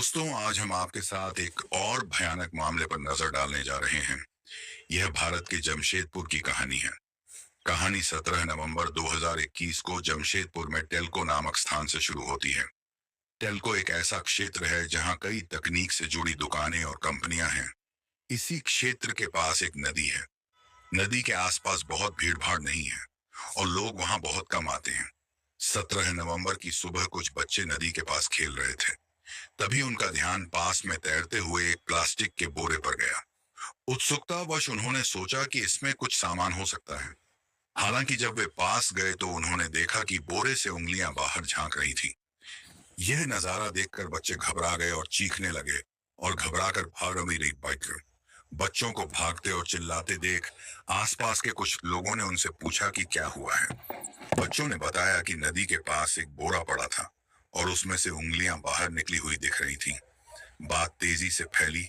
दोस्तों, आज हम आपके साथ एक और भयानक मामले पर नजर डालने जा रहे हैं। यह भारत के जमशेदपुर की कहानी है। कहानी 17 नवंबर 2021 को जमशेदपुर में टेल्को नामक स्थान से शुरू होती है। टेल्को एक ऐसा क्षेत्र है जहां कई तकनीक से जुड़ी दुकानें और कंपनियां हैं। इसी क्षेत्र के पास एक नदी है। नदी के आसपास बहुत भीड़ भाड़ नहीं है और लोग वहां बहुत कम आते हैं। 17 नवंबर की सुबह कुछ बच्चे नदी के पास खेल रहे थे। तभी उनका ध्यान पास में तैरते हुए एक प्लास्टिक के बोरे पर गया। उत्सुकतावश उन्होंने सोचा कि इसमें कुछ सामान हो सकता है। हालांकि जब वे पास गए तो उन्होंने देखा कि बोरे से उंगलियां बाहर झांक रही थी। यह नजारा देखकर बच्चे घबरा गए और चीखने लगे और घबराकर भाग रही बाइक। बच्चों को भागते और चिल्लाते देख आसपास के कुछ लोगों ने उनसे पूछा कि क्या हुआ है। बच्चों ने बताया कि नदी के पास एक बोरा पड़ा था और उसमें से उंगलियां बाहर निकली हुई दिख रही थी। बात तेजी से फैली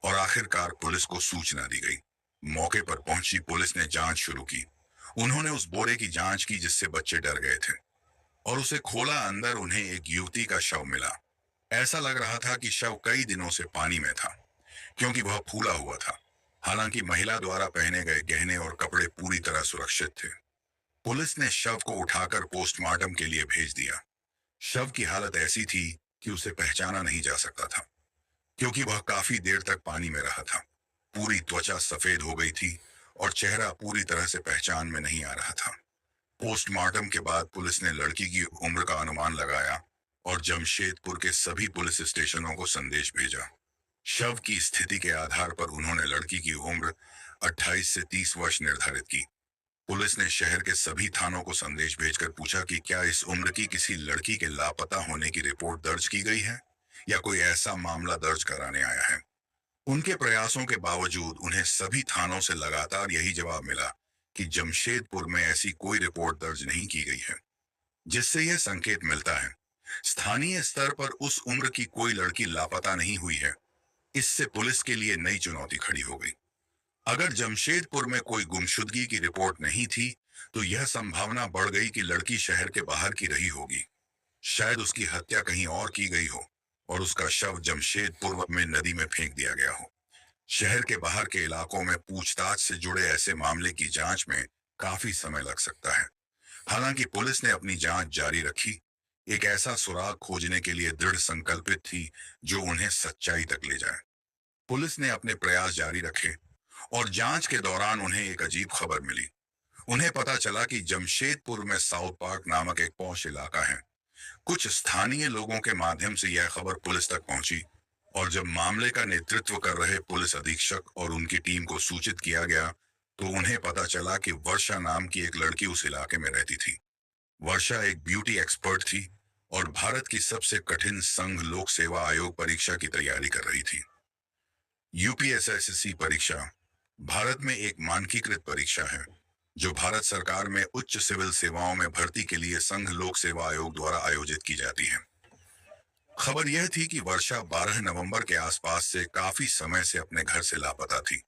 और आखिरकार पुलिस को सूचना दी गई। मौके पर पहुंची पुलिस ने जांच शुरू की। उन्होंने उस बोरे की जांच की जिससे बच्चे डर गए थे और उसे खोला। अंदर उन्हें एक युवती का शव मिला। ऐसा लग रहा था कि शव कई दिनों से पानी में था क्योंकि वह फूला हुआ था। हालांकि महिला द्वारा पहने गए गहने और कपड़े पूरी तरह सुरक्षित थे। पुलिस ने शव को उठाकर पोस्टमार्टम के लिए भेज दिया। शव की हालत ऐसी थी कि उसे पहचाना नहीं जा सकता था क्योंकि वह काफी देर तक पानी में रहा था। पूरी त्वचा सफेद हो गई थी और चेहरा पूरी तरह से पहचान में नहीं आ रहा था। पोस्टमार्टम के बाद पुलिस ने लड़की की उम्र का अनुमान लगाया और जमशेदपुर के सभी पुलिस स्टेशनों को संदेश भेजा। शव की स्थिति के आधार पर उन्होंने लड़की की उम्र 28 से 30 वर्ष निर्धारित की। पुलिस ने शहर के सभी थानों को संदेश भेजकर पूछा कि क्या इस उम्र की किसी लड़की के लापता होने की रिपोर्ट दर्ज की गई है या कोई ऐसा मामला दर्ज कराने आया है। उनके प्रयासों के बावजूद उन्हें सभी थानों से लगातार यही जवाब मिला कि जमशेदपुर में ऐसी कोई रिपोर्ट दर्ज नहीं की गई है। जिससे यह संकेत मिलता है स्थानीय स्तर पर उस उम्र की कोई लड़की लापता नहीं हुई है। इससे पुलिस के लिए नई चुनौती खड़ी हो गई। अगर जमशेदपुर में कोई गुमशुदगी की रिपोर्ट नहीं थी तो यह संभावना बढ़ गई कि लड़की शहर के बाहर की रही होगी। शायद उसकी हत्या कहीं और की गई हो और उसका शव जमशेदपुर में नदी में फेंक दिया गया हो। शहर के बाहर के इलाकों में पूछताछ से जुड़े ऐसे मामले की जांच में काफी समय लग सकता है। हालांकि पुलिस ने अपनी जांच जारी रखी। एक ऐसा सुराग खोजने के लिए दृढ़ संकल्पित थी जो उन्हें सच्चाई तक ले जाए। पुलिस ने अपने प्रयास जारी रखे और जांच के दौरान उन्हें एक अजीब खबर मिली। उन्हें पता चला कि जमशेदपुर में साउथ पार्क नामक एक पॉश इलाका है। कुछ स्थानीय लोगों के माध्यम से यह खबर पुलिस तक पहुंची और जब मामले का नेतृत्व कर रहे पुलिस अधीक्षक और उनकी टीम को सूचित किया गया तो उन्हें पता चला कि वर्षा नाम की एक लड़की उस इलाके में रहती थी। वर्षा एक ब्यूटी एक्सपर्ट थी और भारत की सबसे कठिन संघ लोक सेवा आयोग परीक्षा की तैयारी कर रही थी। यूपीएसएससी परीक्षा भारत में एक मानकीकृत परीक्षा है जो भारत सरकार में उच्च सिविल सेवाओं में भर्ती के लिए संघ लोक सेवा आयोग द्वारा आयोजित की जाती है। खबर यह थी कि वर्षा 12 नवंबर के आसपास से काफी समय से अपने घर से लापता थी।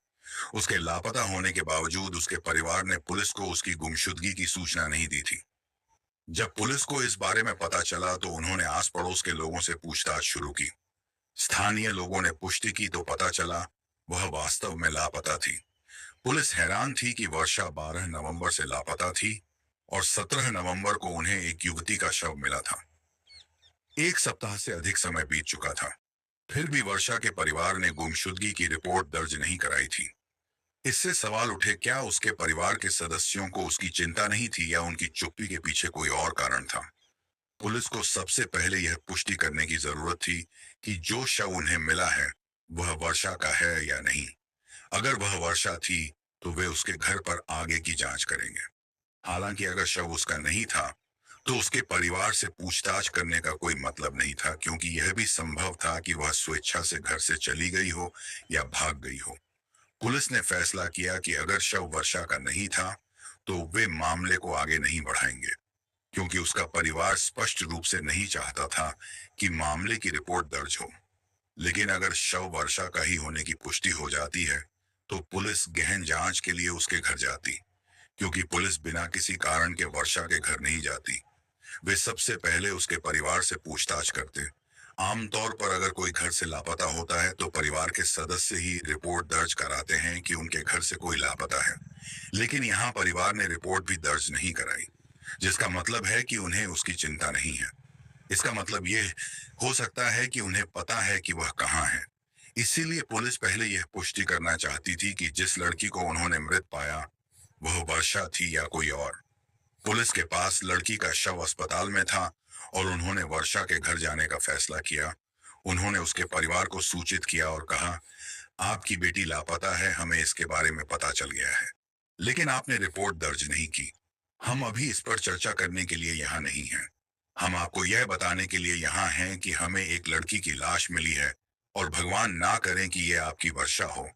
उसके लापता होने के बावजूद उसके परिवार ने पुलिस को उसकी गुमशुदगी की सूचना नहीं दी थी। जब पुलिस को इस बारे में पता चला तो उन्होंने आस पड़ोस के लोगों से पूछताछ शुरू की। स्थानीय लोगों ने पुष्टि की तो पता चला वह वास्तव में लापता थी। पुलिस हैरान थी कि वर्षा 12 नवंबर से लापता थी और 17 नवंबर को उन्हें एक युवती का शव मिला था। एक सप्ताह से अधिक समय बीत चुका था, फिर भी वर्षा के परिवार ने गुमशुदगी की रिपोर्ट दर्ज नहीं कराई थी। इससे सवाल उठे, क्या उसके परिवार के सदस्यों को उसकी चिंता नहीं थी या उनकी चुप्पी के पीछे कोई और कारण था। पुलिस को सबसे पहले यह पुष्टि करने की जरूरत थी कि जो शव उन्हें मिला है वह वर्षा का है या नहीं। अगर वह वर्षा थी तो वे उसके घर पर आगे की जांच करेंगे। हालांकि अगर शव उसका नहीं था तो उसके परिवार से पूछताछ करने का कोई मतलब नहीं था क्योंकि यह भी संभव था कि वह स्वेच्छा से घर से चली गई हो या भाग गई हो। पुलिस ने फैसला किया कि अगर शव वर्षा का नहीं था तो वे मामले को आगे नहीं बढ़ाएंगे क्योंकि उसका परिवार स्पष्ट रूप से नहीं चाहता था कि मामले की रिपोर्ट दर्ज हो। लेकिन अगर शव वर्षा का ही होने की पुष्टि हो जाती है तो पुलिस गहन जांच के लिए उसके घर जाती। क्योंकि पुलिस बिना किसी कारण के वर्षा के घर नहीं जाती, वे सबसे पहले उसके परिवार से पूछताछ करते। आमतौर पर अगर कोई घर से लापता होता है तो परिवार के सदस्य ही रिपोर्ट दर्ज कराते हैं कि उनके घर से कोई लापता है। लेकिन यहाँ परिवार ने रिपोर्ट भी दर्ज नहीं कराई, जिसका मतलब है कि उन्हें उसकी चिंता नहीं है। इसका मतलब ये हो सकता है कि उन्हें पता है कि वह कहाँ है। इसीलिए पुलिस पहले यह पुष्टि करना चाहती थी कि जिस लड़की को उन्होंने मृत पाया वह वर्षा थी या कोई और। पुलिस के पास लड़की का शव अस्पताल में था और उन्होंने वर्षा के घर जाने का फैसला किया। उन्होंने उसके परिवार को सूचित किया और कहा, आपकी बेटी लापता है, हमें इसके बारे में पता चल गया है, लेकिन आपने रिपोर्ट दर्ज नहीं की। हम अभी इस पर चर्चा करने के लिए यहाँ नहीं हैं। हम आपको यह बताने के लिए यहाँ हैं कि हमें एक लड़की की लाश मिली है और भगवान ना करें कि यह आपकी वर्षा हो,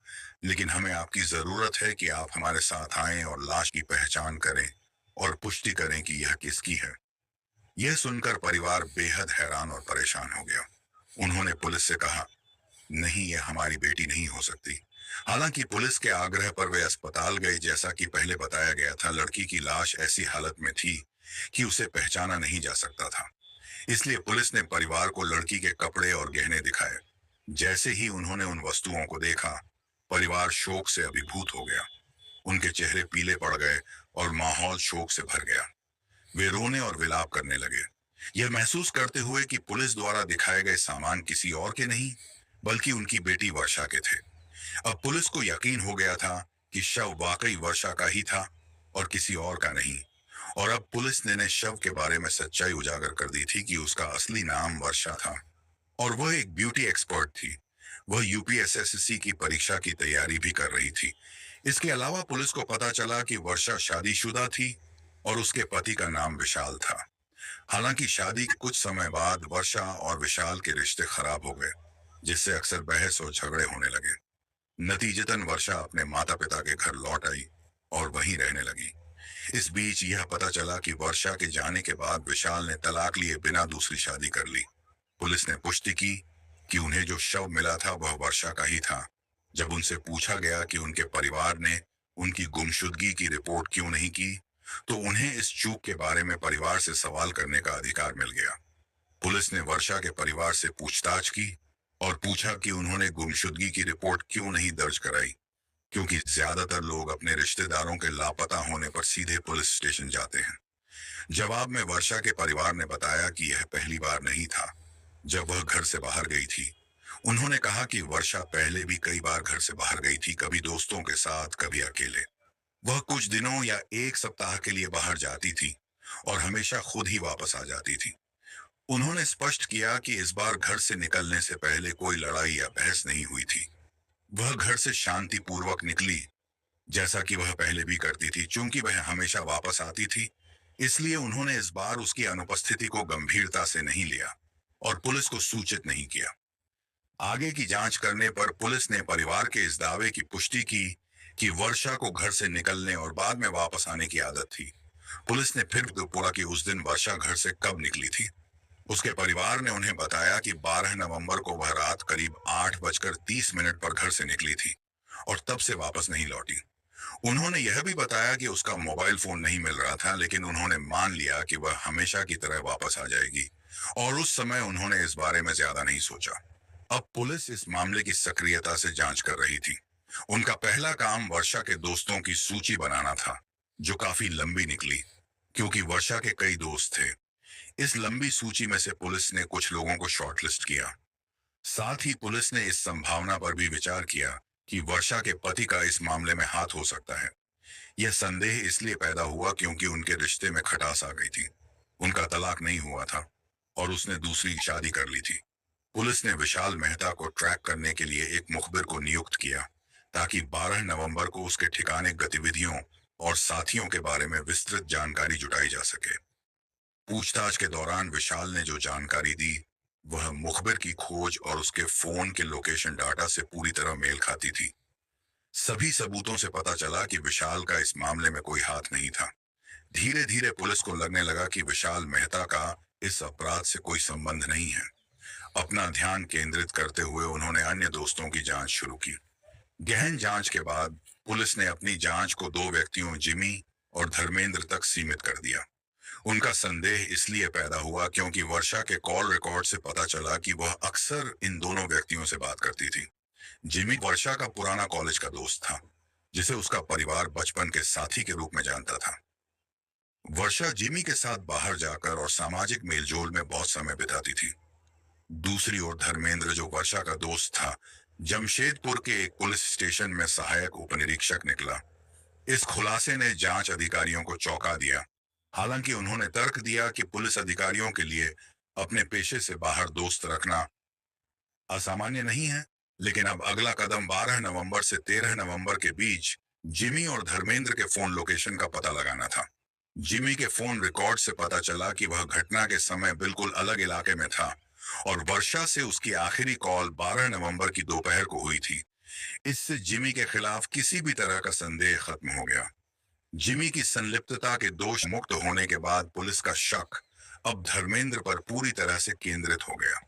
लेकिन हमें आपकी जरूरत है कि आप हमारे साथ आएं और लाश की पहचान करें और पुष्टि करें कि यह किसकी है। यह सुनकर परिवार बेहद हैरान और परेशान हो गया। उन्होंने पुलिस से कहा, नहीं, यह हमारी बेटी नहीं हो सकती। हालांकि पुलिस के आग्रह पर वे अस्पताल गए। जैसा कि पहले बताया गया था, लड़की की लाश ऐसी हालत में थी कि उसे पहचाना नहीं जा सकता था। इसलिए पुलिस ने परिवार को लड़की के कपड़े और गहने दिखाए। जैसे ही उन्होंने उन वस्तुओं को देखा, परिवार शोक से अभिभूत हो गया। उनके चेहरे पीले पड़ गए और माहौल शोक से भर गया। वे रोने और विलाप करने लगे, यह महसूस करते हुए कि पुलिस द्वारा दिखाए गए सामान किसी और के नहीं बल्कि उनकी बेटी वर्षा के थे। अब पुलिस को यकीन हो गया था कि शव वाकई वर्षा का ही था और किसी और का नहीं। और अब पुलिस ने शव के बारे में सच्चाई उजागर कर दी थी कि उसका असली नाम वर्षा था और वह एक ब्यूटी एक्सपर्ट थी। वह यूपीएसएससी की परीक्षा की तैयारी भी कर रही थी। इसके अलावा पुलिस को पता चला कि वर्षा शादीशुदा थी और उसके पति का नाम विशाल था। हालांकि शादी के कुछ समय बाद वर्षा और विशाल के रिश्ते खराब हो गए, जिससे अक्सर बहस और झगड़े होने लगे। नतीजतन वर्षा अपने माता पिता के घर लौट आई और वहीं रहने लगी। इस बीच यह पता चला कि वर्षा के जाने के बाद विशाल ने तलाक लिए बिना दूसरी शादी कर ली। पुलिस ने पुष्टि की कि उन्हें जो शव मिला था वह वर्षा का ही था। जब उनसे पूछा गया कि उनके परिवार ने उनकी गुमशुदगी की रिपोर्ट क्यों नहीं की, तो उन्हें इस चूक के बारे में परिवार से सवाल करने का अधिकार मिल गया। पुलिस ने वर्षा के परिवार से पूछताछ की और पूछा कि उन्होंने गुमशुदगी की रिपोर्ट क्यों नहीं दर्ज कराई, क्योंकि ज्यादातर लोग अपने रिश्तेदारों के लापता होने पर सीधे पुलिस स्टेशन जाते हैं। जवाब में वर्षा के परिवार ने बताया कि यह पहली बार नहीं था जब वह घर से बाहर गई थी। उन्होंने कहा कि वर्षा पहले भी कई बार घर से बाहर गई थी, कभी दोस्तों के साथ, कभी अकेले। वह कुछ दिनों या एक सप्ताह के लिए बाहर जाती थी और हमेशा खुद ही वापस आ जाती थी। उन्होंने स्पष्ट किया कि इस बार घर से निकलने से पहले कोई लड़ाई या बहस नहीं हुई थी। वह घर से शांतिपूर्वक निकली, जैसा कि वह पहले भी करती थी। चूंकि वह हमेशा वापस आती थी, इसलिए उन्होंने इस बार उसकी अनुपस्थिति को गंभीरता से नहीं लिया और पुलिस को सूचित नहीं किया। आगे की जांच करने पर पुलिस ने परिवार के इस दावे की पुष्टि की कि वर्षा को घर से निकलने और बाद में वापस आने की आदत थी। पुलिस ने फिर पूछा कि उस दिन वर्षा घर से कब निकली थी। उसके परिवार ने उन्हें बताया कि 12 नवंबर को वह रात करीब 8:30 पर घर से निकली थी और तब से वापस नहीं लौटी। उन्होंने यह भी बताया कि उसका मोबाइल फोन नहीं मिल रहा था, लेकिन उन्होंने मान लिया कि वह हमेशा की तरह वापस आ जाएगी और उस समय उन्होंने इस बारे में ज्यादा नहीं सोचा। अब पुलिस इस मामले की सक्रियता से जांच कर रही थी। उनका पहला काम वर्षा के दोस्तों की सूची बनाना था, जो काफी लंबी निकली क्योंकि वर्षा के कई दोस्त थे। इस लंबी सूची में से पुलिस ने कुछ लोगों को शॉर्टलिस्ट किया। साथ ही पुलिस ने इस संभावना पर भी विचार किया कि वर्षा के पति का इस मामले में हाथ हो सकता है। यह संदेह इसलिए पैदा हुआ क्योंकि उनके रिश्ते में खटास आ गई थी। उनका तलाक नहीं हुआ था और उसने दूसरी शादी कर ली थी। पुलिस ने विशाल मेहता को ट्रैक करने के लिए एक मुखबिर को नियुक्त किया ताकि 12 नवंबर को उसके ठिकाने, गतिविधियों और साथियों के बारे में विस्तृत जानकारी जुटाई जा सके। पूछताछ के दौरान विशाल ने जो जानकारी दी वह मुखबिर की खोज और उसके फोन के लोकेशन डाटा से पूरी तरह मेल खाती थी। सभी सबूतों से पता चला कि विशाल का इस मामले में कोई हाथ नहीं था। धीरे धीरे पुलिस को लगने लगा कि विशाल मेहता का इस अपराध से कोई संबंध नहीं है। अपना ध्यान केंद्रित करते हुए उन्होंने अन्य दोस्तों की जांच शुरू की। गहन जांच के बाद पुलिस ने अपनी जांच को दो व्यक्तियों, जिमी और धर्मेंद्र तक सीमित कर दिया। उनका संदेह इसलिए पैदा हुआ क्योंकि वर्षा के कॉल रिकॉर्ड से पता चला कि वह अक्सर इन दोनों व्यक्तियों से बात करती थी। जिमी वर्षा का पुराना कॉलेज का दोस्त था, जिसे उसका परिवार बचपन के साथी के रूप में जानता था। वर्षा जिमी के साथ बाहर जाकर और सामाजिक मेलजोल में बहुत समय बिताती थी। दूसरी ओर धर्मेंद्र, जो वर्षा का दोस्त था, जमशेदपुर के एक पुलिस स्टेशन में सहायक उपनिरीक्षक निकला। इस खुलासे ने जांच अधिकारियों को चौंका दिया। हालांकि उन्होंने तर्क दिया कि पुलिस अधिकारियों के लिए अपने पेशे से बाहर दोस्त रखना असामान्य नहीं है। लेकिन अब अगला कदम 12 नवंबर से 13 नवंबर के बीच जिमी और धर्मेंद्र के फोन लोकेशन का पता लगाना था। जिमी के फोन रिकॉर्ड से पता चला कि वह घटना के समय बिल्कुल अलग इलाके में था और वर्षा से उसकी आखिरी कॉल 12 नवंबर की दोपहर को हुई थी। इससे जिमी के खिलाफ किसी भी तरह का संदेह खत्म हो गया। जिमी की संलिप्तता के दोष मुक्त होने के बाद पुलिस का शक अब धर्मेंद्र पर पूरी तरह से केंद्रित हो गया।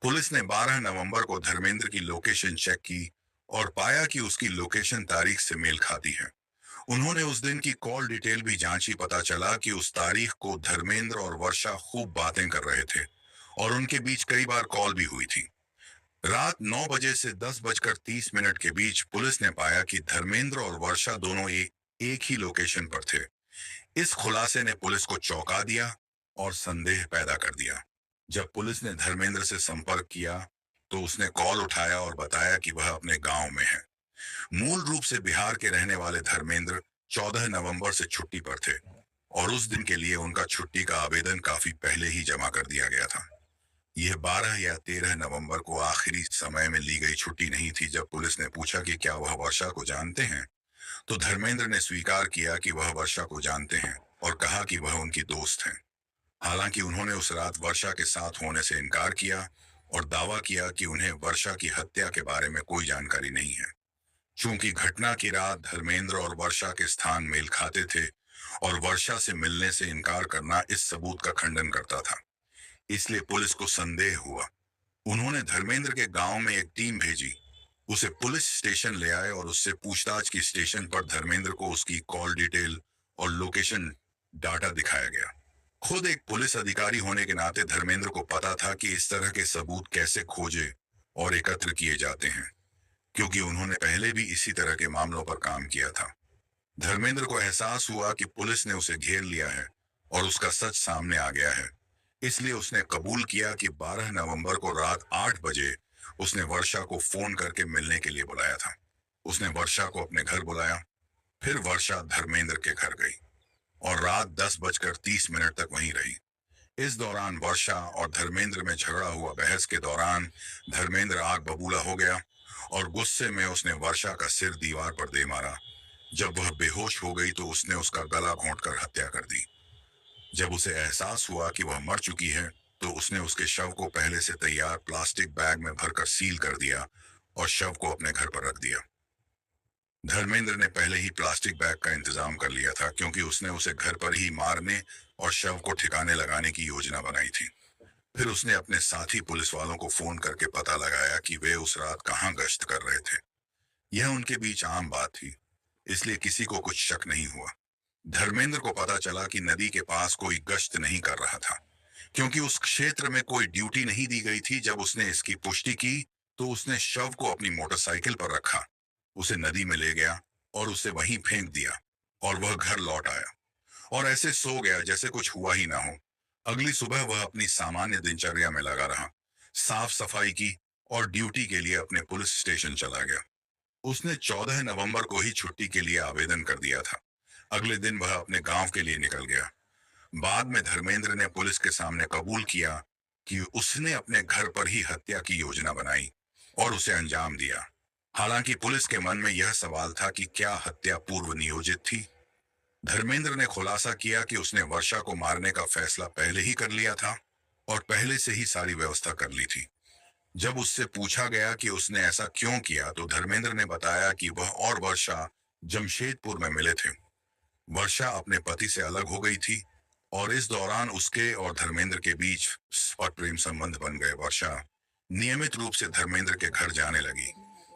पुलिस ने 12 नवंबर को धर्मेंद्र की लोकेशन चेक की और पाया कि उसकी लोकेशन तारीख से मेल खाती है। उन्होंने उस दिन की कॉल डिटेल भी जांची। पता चला कि उस तारीख को धर्मेंद्र और वर्षा खूब बातें कर रहे थे और उनके बीच कई बार कॉल भी हुई थी। रात 9 बजे से 10 बजकर 30 मिनट के बीच पुलिस ने पाया कि धर्मेंद्र और वर्षा दोनों एक ही लोकेशन पर थे। इस खुलासे ने पुलिस को चौंका दिया और संदेह पैदा कर दिया। जब पुलिस ने धर्मेंद्र से संपर्क किया तो उसने कॉल उठाया और बताया कि वह अपने गांव में है। मूल रूप से बिहार के रहने वाले धर्मेंद्र 14 नवंबर से छुट्टी पर थे और उस दिन के लिए उनका छुट्टी का आवेदन काफी पहले ही जमा कर दिया गया था। यह 12 या 13 नवंबर को आखिरी समय में ली गई छुट्टी नहीं थी। जब पुलिस ने पूछा कि क्या वह वर्षा को जानते हैं, तो धर्मेंद्र ने स्वीकार किया कि वह वर्षा को जानते हैं और कहा कि वह उनकी दोस्त हैं। हालांकि उन्होंने उस रात वर्षा के साथ होने से इनकार किया और दावा किया कि उन्हें वर्षा की हत्या के बारे में कोई जानकारी नहीं है। चूंकि घटना की रात धर्मेंद्र और वर्षा के स्थान मेल खाते थे और वर्षा से मिलने से इनकार करना इस सबूत का खंडन करता था, इसलिए पुलिस को संदेह हुआ। उन्होंने धर्मेंद्र के गांव में एक टीम भेजी, उसे पुलिस स्टेशन ले आए और उससे पूछताछ की। स्टेशन पर धर्मेंद्र को उसकी कॉल डिटेल और लोकेशन डाटा दिखाया गया। खुद एक पुलिस अधिकारी होने के नाते धर्मेंद्र को पता था कि इस तरह के सबूत कैसे खोजे और एकत्र किए जाते हैं, क्योंकि उन्होंने पहले भी इसी तरह के मामलों पर काम किया था। धर्मेंद्र को एहसास हुआ कि पुलिस ने उसे घेर लिया है और उसका सच सामने आ गया है। इसलिए उसने कबूल किया कि 12 नवंबर को रात 8 बजे उसने वर्षा को फोन करके मिलने के लिए बुलाया था। उसने वर्षा को अपने घर बुलाया, फिर वर्षा धर्मेंद्र के घर गई और रात 10 बजकर 30 मिनट तक वहीं रही। इस दौरान वर्षा और धर्मेंद्र में झगड़ा हुआ। बहस के दौरान धर्मेंद्र आग बबूला हो गया और गुस्से में उसने वर्षा का सिर दीवार पर दे मारा। जब वह बेहोश हो गई तो उसने उसका गला घोंटकर हत्या कर दी। जब उसे एहसास हुआ कि वह मर चुकी है तो उसने उसके शव को पहले से तैयार प्लास्टिक बैग में भरकर सील कर दिया और शव को अपने घर पर रख दिया। धर्मेंद्र ने पहले ही प्लास्टिक बैग का इंतजाम कर लिया था, क्योंकि उसने उसे घर पर ही मारने और शव को ठिकाने लगाने की योजना बनाई थी। फिर उसने अपने साथी पुलिस वालों को फोन करके पता लगाया कि वे उस रात कहां गश्त कर रहे थे। यह उनके बीच आम बात थी, इसलिए किसी को कुछ शक नहीं हुआ। धर्मेंद्र को पता चला कि नदी के पास कोई गश्त नहीं कर रहा था, क्योंकि उस क्षेत्र में कोई ड्यूटी नहीं दी गई थी। जब उसने इसकी पुष्टि की तो उसने शव को अपनी मोटरसाइकिल पर रखा, उसे नदी में ले गया और उसे वहीं फेंक दिया और वह घर लौट आया और ऐसे सो गया जैसे कुछ हुआ ही ना हो। अगली सुबह वह अपनी सामान्य दिनचर्या में लगा रहा, साफ सफाई की और ड्यूटी के लिए अपने पुलिस स्टेशन चला गया। उसने 14 नवंबर को ही छुट्टी के लिए आवेदन कर दिया था। अगले दिन वह अपने गांव के लिए निकल गया। बाद में धर्मेंद्र ने पुलिस के सामने कबूल किया कि उसने अपने घर पर ही हत्या की योजना बनाई और उसे अंजाम दिया। हालांकि पुलिस के मन में यह सवाल था कि क्या हत्या पूर्व नियोजित थी। धर्मेंद्र ने खुलासा किया कि उसने वर्षा को मारने का फैसला पहले ही कर लिया था और पहले से ही सारी व्यवस्था कर ली थी। जब उससे पूछा गया कि उसने ऐसा क्यों किया तो धर्मेंद्र ने बताया कि वह और वर्षा जमशेदपुर में मिले थे। वर्षा अपने पति से अलग हो गई थी और इस दौरान उसके और धर्मेंद्र के बीच और प्रेम संबंध बन गए। वर्षा नियमित रूप से धर्मेंद्र के घर जाने लगी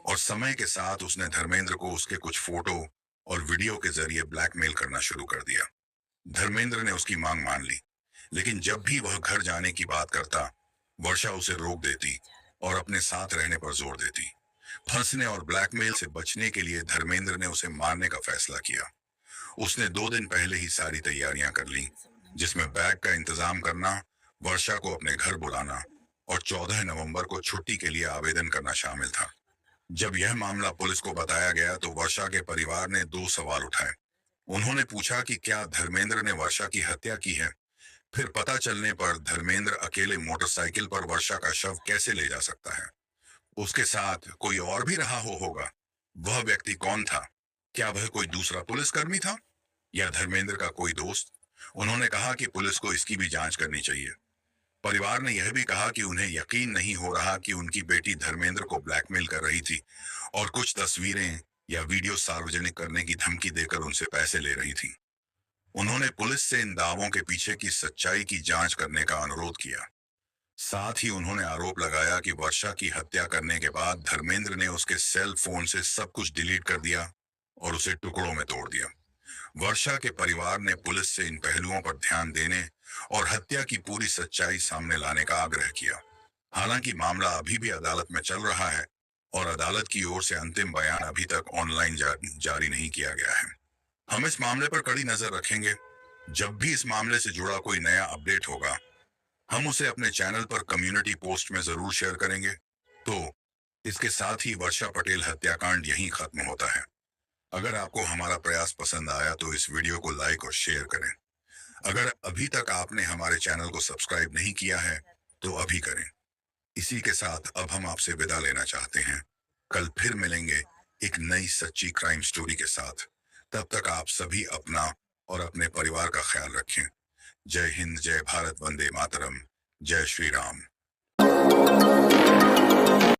और समय के साथ उसने धर्मेंद्र को उसके कुछ फोटो और वीडियो के जरिए ब्लैकमेल करना शुरू कर दिया। धर्मेंद्र ने उसकी मांग मान ली, लेकिन जब भी वह घर जाने की बात करता, वर्षा उसे रोक देती और अपने साथ रहने पर जोर देती। फंसने और ब्लैकमेल से बचने के लिए धर्मेंद्र ने उसे मारने का फैसला किया। उसने 2 दिन पहले ही सारी तैयारियां कर ली, जिसमें बैग का इंतजाम करना, वर्षा को अपने घर बुलाना और 14 नवंबर को छुट्टी के लिए आवेदन करना शामिल था। जब यह मामला पुलिस को बताया गया तो वर्षा के परिवार ने 2 सवाल उठाए। उन्होंने पूछा कि क्या धर्मेंद्र ने वर्षा की हत्या की है। फिर पता चलने पर धर्मेंद्र अकेले मोटरसाइकिल पर वर्षा का शव कैसे ले जा सकता है। उसके साथ कोई और भी रहा होगा। वह व्यक्ति कौन था? क्या वह कोई दूसरा पुलिसकर्मी था या धर्मेंद्र का कोई दोस्त? उन्होंने कहा कि पुलिस को इसकी भी जांच करनी चाहिए। परिवार ने यह भी कहा कि उन्हें यकीन नहीं हो रहा कि उनकी बेटी धर्मेंद्र को ब्लैकमेल कर रही थी और कुछ तस्वीरें या वीडियो सार्वजनिक करने की धमकी देकर उनसे पैसे ले रही थी। उन्होंने पुलिस से इन दावों के पीछे की सच्चाई की जांच करने का अनुरोध किया। साथ ही उन्होंने आरोप लगाया कि वर्षा की हत्या करने के बाद धर्मेंद्र ने उसके सेल फोन से सब कुछ डिलीट कर दिया और उसे टुकड़ों में तोड़ दिया। वर्षा के परिवार ने पुलिस से इन पहलुओं पर ध्यान देने और हत्या की पूरी सच्चाई सामने लाने का आग्रह किया। हालांकि मामला अभी भी अदालत में चल रहा है और अदालत की ओर से अंतिम बयान अभी तक ऑनलाइन जारी नहीं किया गया है। हम इस मामले पर कड़ी नजर रखेंगे। जब भी इस मामले से जुड़ा कोई नया अपडेट होगा, हम उसे अपने चैनल पर कम्युनिटी पोस्ट में जरूर शेयर करेंगे। तो इसके साथ ही वर्षा पटेल हत्याकांड यहीं खत्म होता है। अगर आपको हमारा प्रयास पसंद आया तो इस वीडियो को लाइक और शेयर करें। अगर अभी तक आपने हमारे चैनल को सब्सक्राइब नहीं किया है तो अभी करें। इसी के साथ अब हम आपसे विदा लेना चाहते हैं। कल फिर मिलेंगे एक नई सच्ची क्राइम स्टोरी के साथ। तब तक आप सभी अपना और अपने परिवार का ख्याल रखें। जय हिंद, जय भारत, वंदे मातरम, जय श्री राम।